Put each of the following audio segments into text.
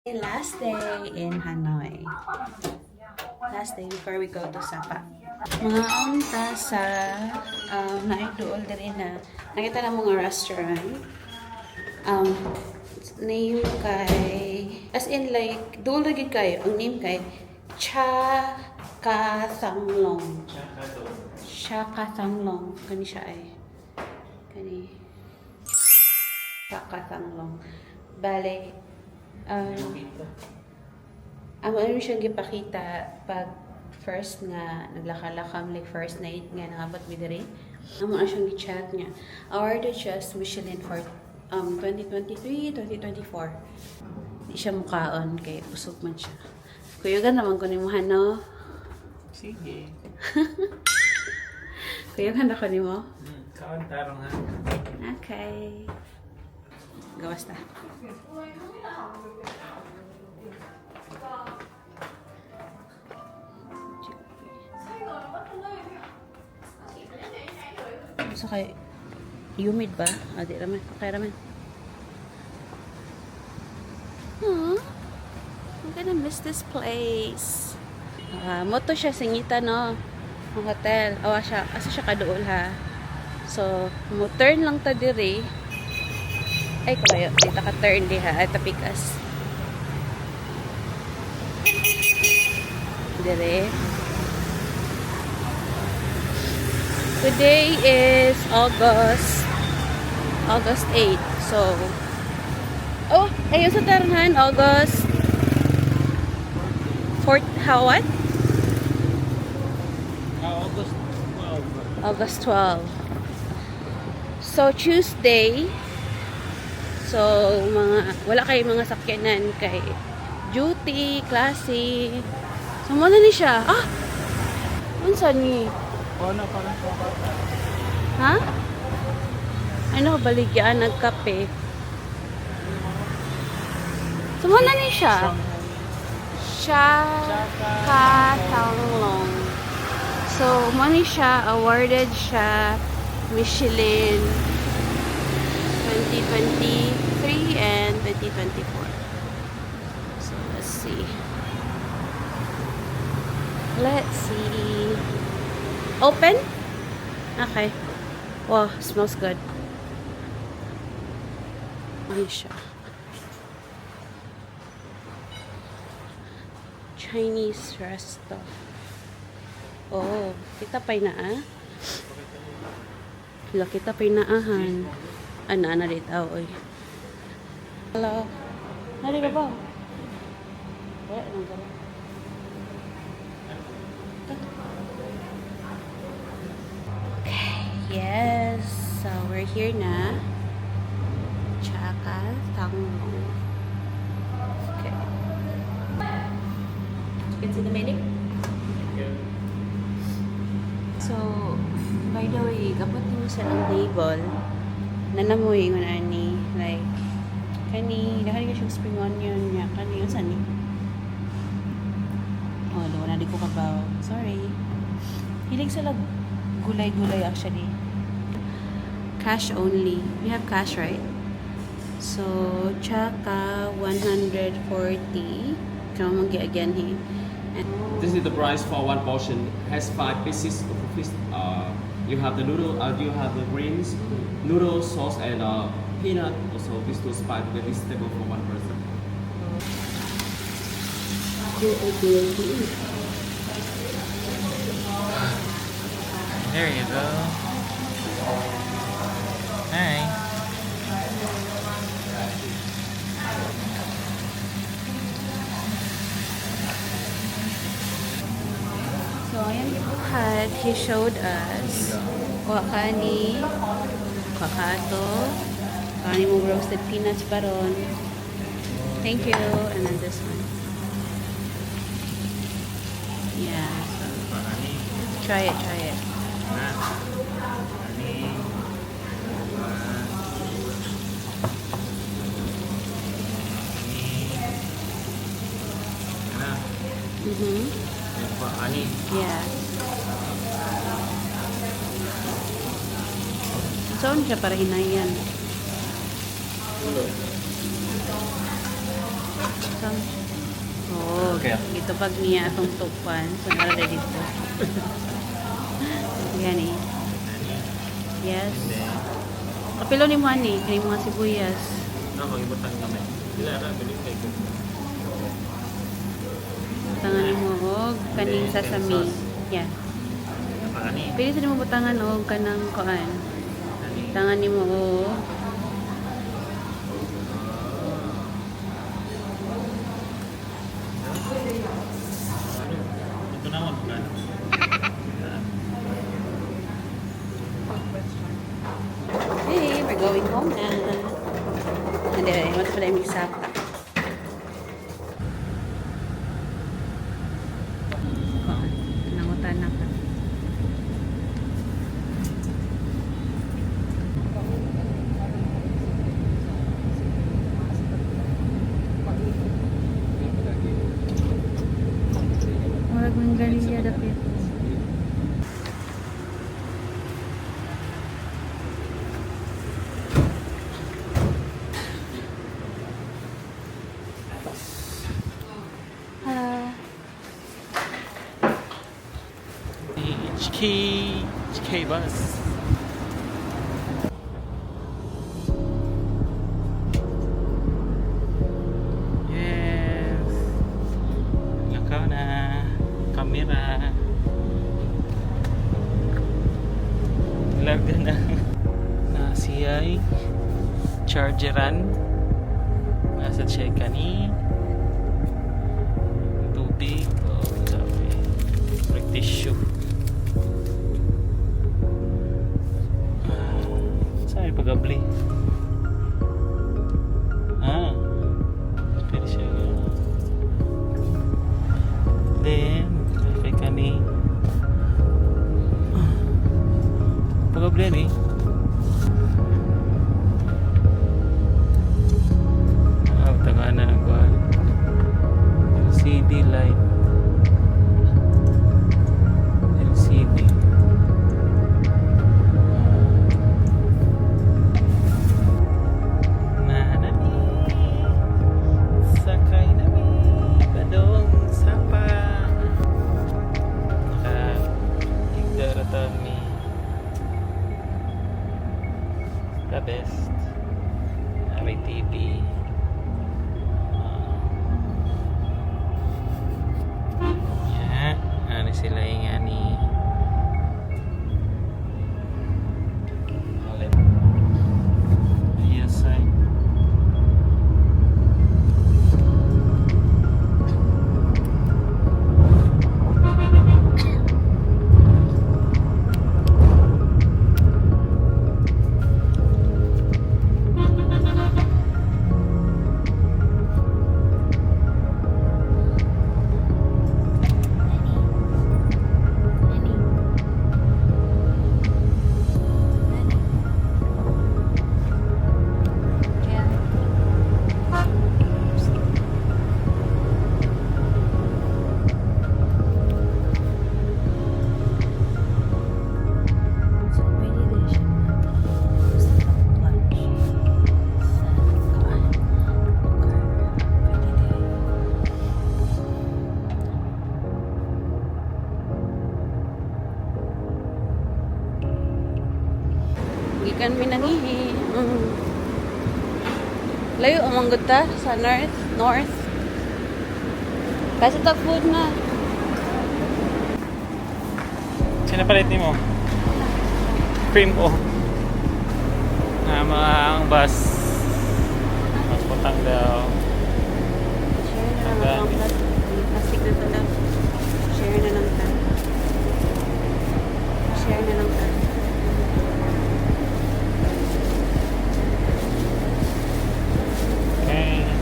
Last day in Hanoi. Last day before we go to Sapa. Mga unta sa naidool din na nakita na mga restaurant. Name kay as in like dool lagi kayo ang name kay Cha Ka Thanglong. Cha Ka Thanglong kani siya ay kani Cha Ka Thanglong. Bale ano siyang gipakita pag first nga naglakalakam like first night nga nakabot mi diri. Amo siyang gi-chat niya. Awarded siya sa Michelin for 2023, 2024. Di siya mukaon kay usog man siya. Kuyagan naman ko nimo no. Sige. Kuyagan ako nimo. Kaon tarong ha. Okay. Gawas na. So kay humid ba? Adi raman, okay raman. I'm gonna miss this place. Moto siya singita no. Ang hotel. Awa siya, asa siya kaduol ha. So, mo turn lang ta diri. Ay kayo, dito ka turn di ha, at tapikas. Dire. Today is August 8. So, ayun sa taranhan, August 4th, how what? August 12. August 12. So, Tuesday, so, wala kay mga sakyanan kay duty, klase. So, muna ni siya. Unsa ni? Ano parang kapata? Ha? Ano, baligyan, nagkape. So, muna ni siya. Ka Thanglong. So, muna siya, awarded siya Michelin 2023 and 2024. So, let's see. Let's see. Open? Okay. Wow, smells good. Ano siya? Chinese resto. Oh, kita pa'y naa. Kita pa'y naahan. Ana dito, oy. Hello. Nari ka ba? Wala nang garo. Yes, so we're here na. Chaka Thanglong. Okay. You can see the menu? So, by the way, kapag mo sa ang label, nanamoy ingon ani like kani dahil ka siyang spring onion niya kani yun saan ni? Oh, wala di ko kabaw. Sorry. Hilig sila gulay-gulay actually. Cash only. We have cash, right? So, Chaka 140. Come on, again here. This is the price for one portion. Has 5 pieces of fish. You have the noodle. You have the greens, noodle sauce, and peanut. Also, these two spice. That is table for one person. There you go. Hi. So, ayan buhat. He showed us wakani, kakato, kani mo roasted peanuts baron. Thank you. And then this one. Yeah. So, try it. Ani. Yeah. Saan siya para hinayan? Sam. Oh, Okay. ito pag niya atong tupan. So, nalagay dito. Yan eh. Yes. Kapilo ni mo ani, kay mga sibuyas. Ako, ibutang namin. Sila ra, bilis kay ko. Butangan ni mo og kaning sesame. Yan. Ani. Pili sa mo butangan og kanang kuan. Ani. Butangan ni mo og Ito naman ba? hey, we're going home na. Hindi, what pala yung Sapa. Nangutan na ka. Marag mong ganilya dapit. Hello. HK bus. Yes. Lakaw na. Kamera. Larga na. Nasiyay. Chargeran. Nasa siya kani. Tubig. Oh, sabi. Tissue. Saan pagabli? Ah. Pwede siya. Then, kay kani. Pagabli ni. Taga na ang kuhan. LCD light. LCD. Nanami. Sakay nami. Badong Sapa. Naka-igdaratan mi. The best. May TV. Ano sila yung ani yes ay Gikan mi nangihi. Layo amang ta sa north. Kasi tag food na. sino palit ni mo? Cream o na mga ang bus mas putang daw Share na lang ang plastic na to lang. Share na lang ta. Share na lang ta. okay.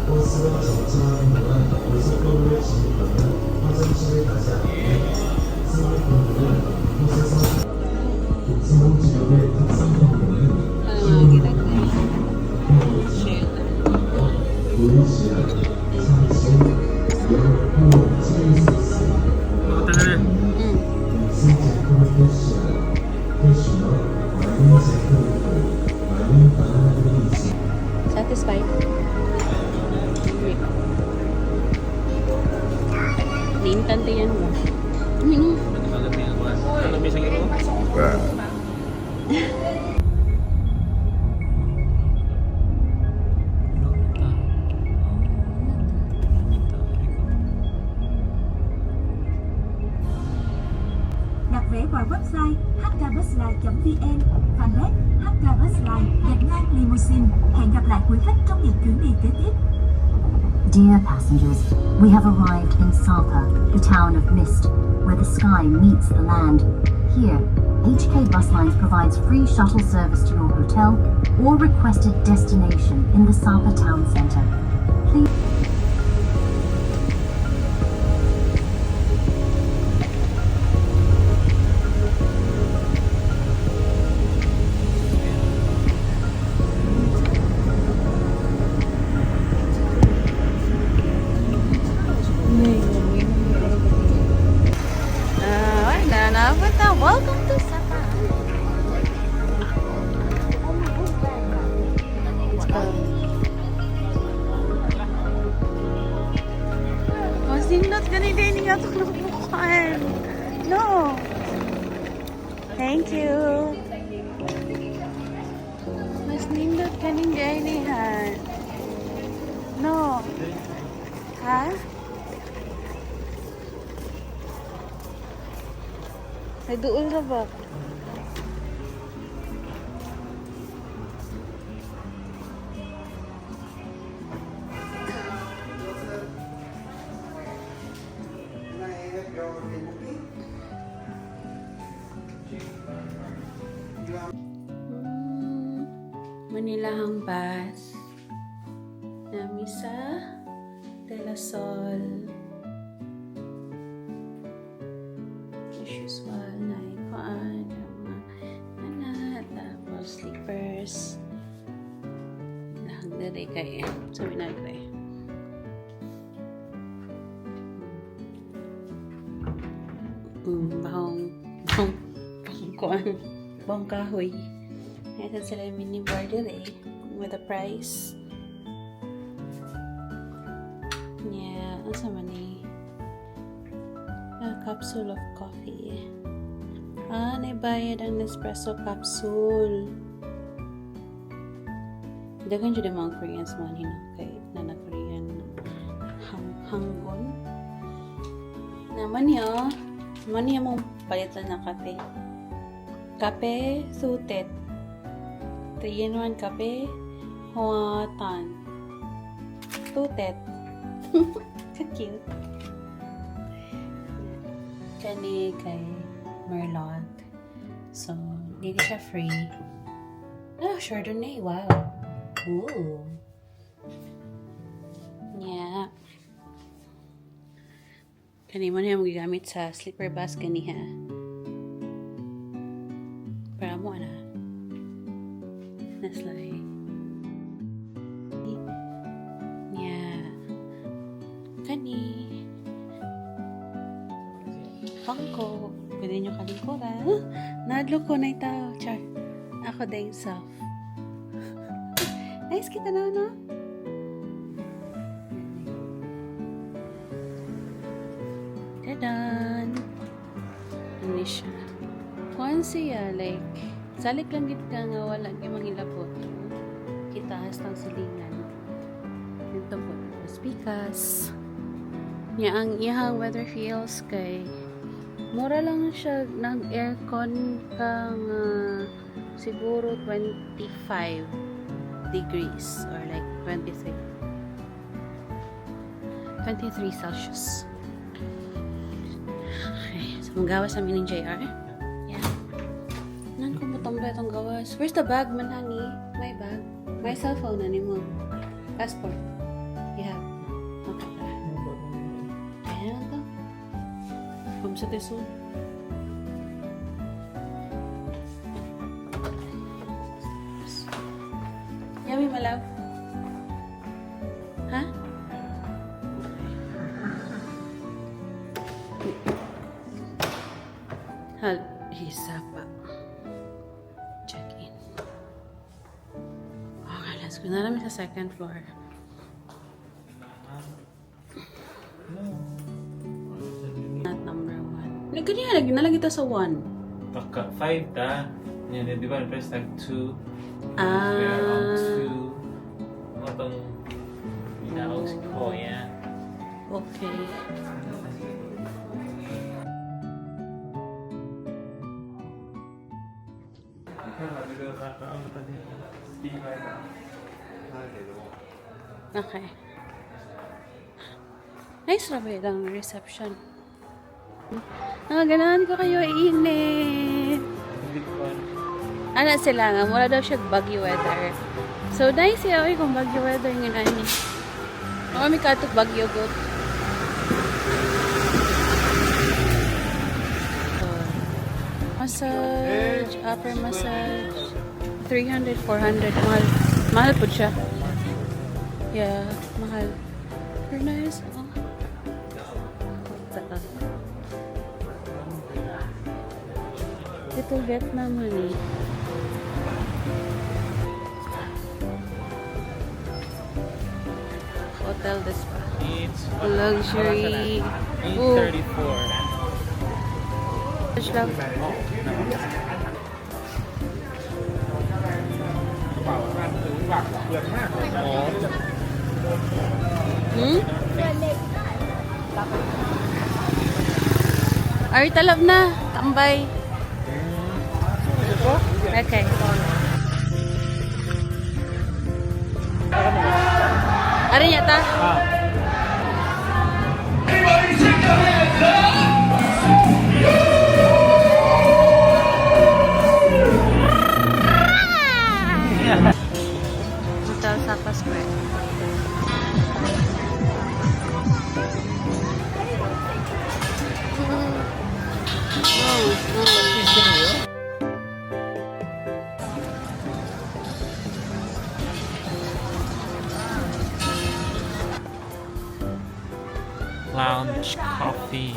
버스가 정차하는 동안 고속도로를 진입하면 화장실을 가지 않으면 승객분들은 Ito yan mo. Ano? Malami ang buwan. Malami sa ilo. Đặt vé qua website hkbuslines.vn, fanpage hkbuslines _limousine. Hẹn gặp lại quý khách trong những chuyến đi kế tiếp. Dear passengers, we have arrived in Sapa, the town of mist, where the sky meets the land. Here, HK Buslines provides free shuttle service to your hotel or requested destination in the Sapa town centre. Please. Welcome to Sapa. Mas nindot ganito yung nga ito nabukan. No. Thank you. Mas nindot ganito yan. No. Ha? Ay, doon na ba? Manilahang bus. Nami sa DeLaSol. Usual na ikuan. Tapos slippers. Lahang dali kayo. Sabi na kayo. Bahong kahoy. Ito sila yung mini border with a price. Yeah, ano sa mani? A capsule of coffee. Naibayad ang Nespresso capsule. Dagan dyan yung mga Koreans man hinakay na na-Korean hanggon. Naman niya, mani mong palitan na kape. Kape sutet. 3-in-1 kape huatan. Sutet. Ka-cute. Kani kay Merlot. So, hindi siya free. Chardonnay. Wow. Ooh. Yeah. Kani mo na yung magagamit sa sleeper bus ganiha. Para mo na. That's like. Yeah. Kani. Pangko. Pwede nyo kalingkuran. Nadlo ko na ito. Char. Ako dahil self. Nice kita na, no? Dadan! Ano siya? Kung siya, like, salik lang git ka nga wala yung mangilapot. Kita hastang silingan. Ito po. Speakers. Ang iyang weather feels kay mura lang siya ng aircon kang siguro 25 degrees or like 23 Celsius. Okay, so magawas namin ng JR. Yeah. Nan kung butang ba itong gawas? Where's the bag man, honey? My bag. My cellphone, ano mo? Passport. You have? Okay. Kaya na ito. From sa teso. Yummy, my love. Ha? Sapa. Check in. Okay, let's go na namin sa second floor. Kanya, nalagay ito sa 1. Baka 5 ta. Yan, di ba? Press tag 2. Ah. We're on 2. Ano itong inaog ko, yan. Okay. Okay. Nice rabe lang reception. Ganahan ko kayo init. Ano sila nga, mula daw siya bagyo weather. So, nice siya kung bagyo weather nga nani. Kami katok bagyo gut. Massage, upper massage. 300, 400. Mahal. Mahal po siya. Yeah, mahal. Very nice. Oh. Ito Vietnam honey. Hotel this pa. It's Luxury. 834. Touch lang. Hmm? Ay, talab na. Tambay. Okay. Ari niya ta? Hotel Sapa Square. Lounge coffee.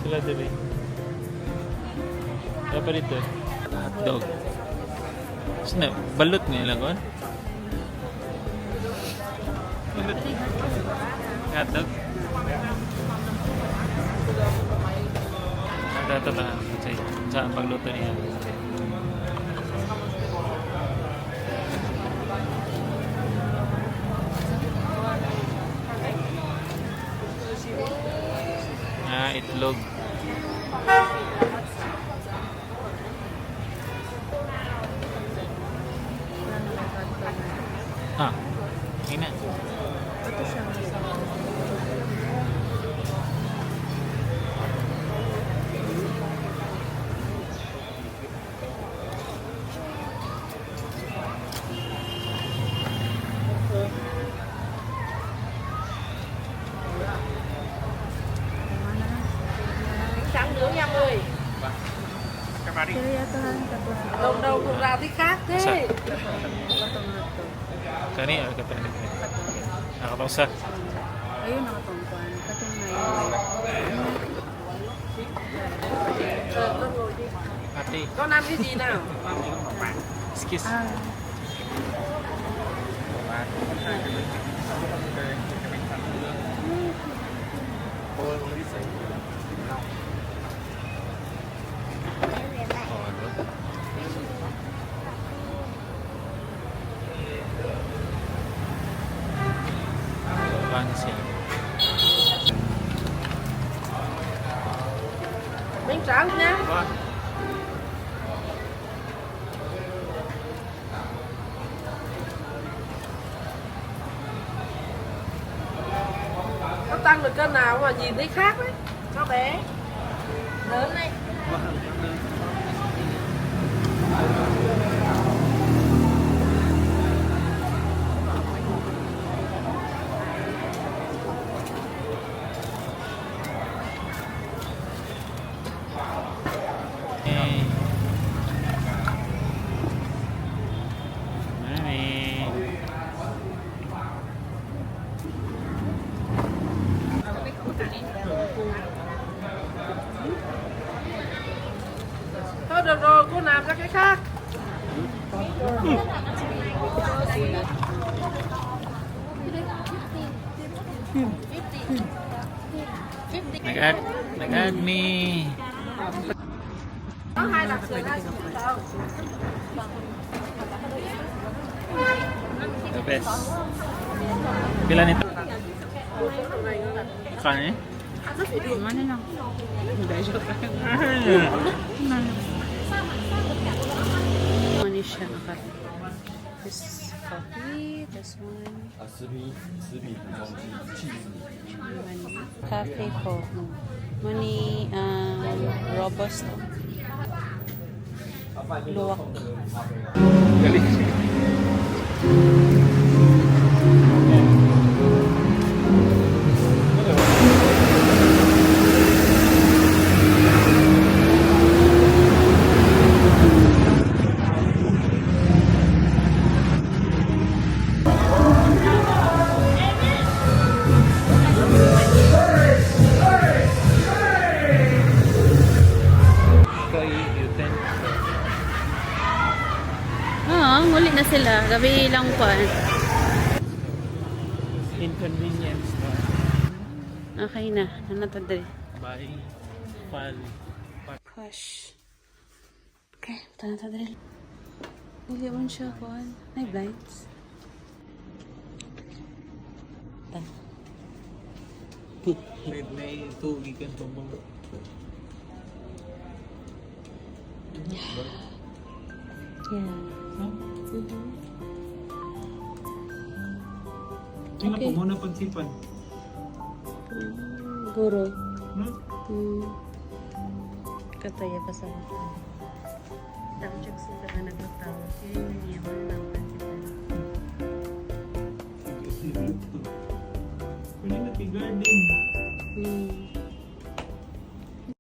Sila dali. Apa dito? Hotdog. Sana balot nga ilang kon? Balot. Hotdog. Dito na sa pagluto niya. Itlog. Ini na. Đâu đâu cũng ra tí khác thế. Kani ada kata ni. Nakatong sa. Ayun, nakatungkuan. Katong na Ate. Con ăn cái gì nào? Excuse. Bánh tráng nhá. Nó tăng được cân nào mà nhìn thấy khác đấy. Nó bé. Lớn đấy. Thôi được rồi, cô làm ra cái khác. Nag-add me. Có 2 đặc sườn 2 sườn đâu. The best. Pila nito? Kani? Ano lang? Hindi, joke lang. Ano siya naka- This coffee, this one. Money. Cafe ko. Money, robusto. Luwak. Muli na sila. Gabi lang po. Inconvenience. Okay na. Ano to dali? Bye. Pal. Gosh. Okay. Ito na to dali. Hindi mo siya po. May blinds. May tugigan pa mo. Yeah. Tingnan po muna pagsipan. Guro. Hmm? Kataya pa sa mata. Tapos check sa taga nagtatawa. Yun niya mo lang pansipan. Pwede na garden.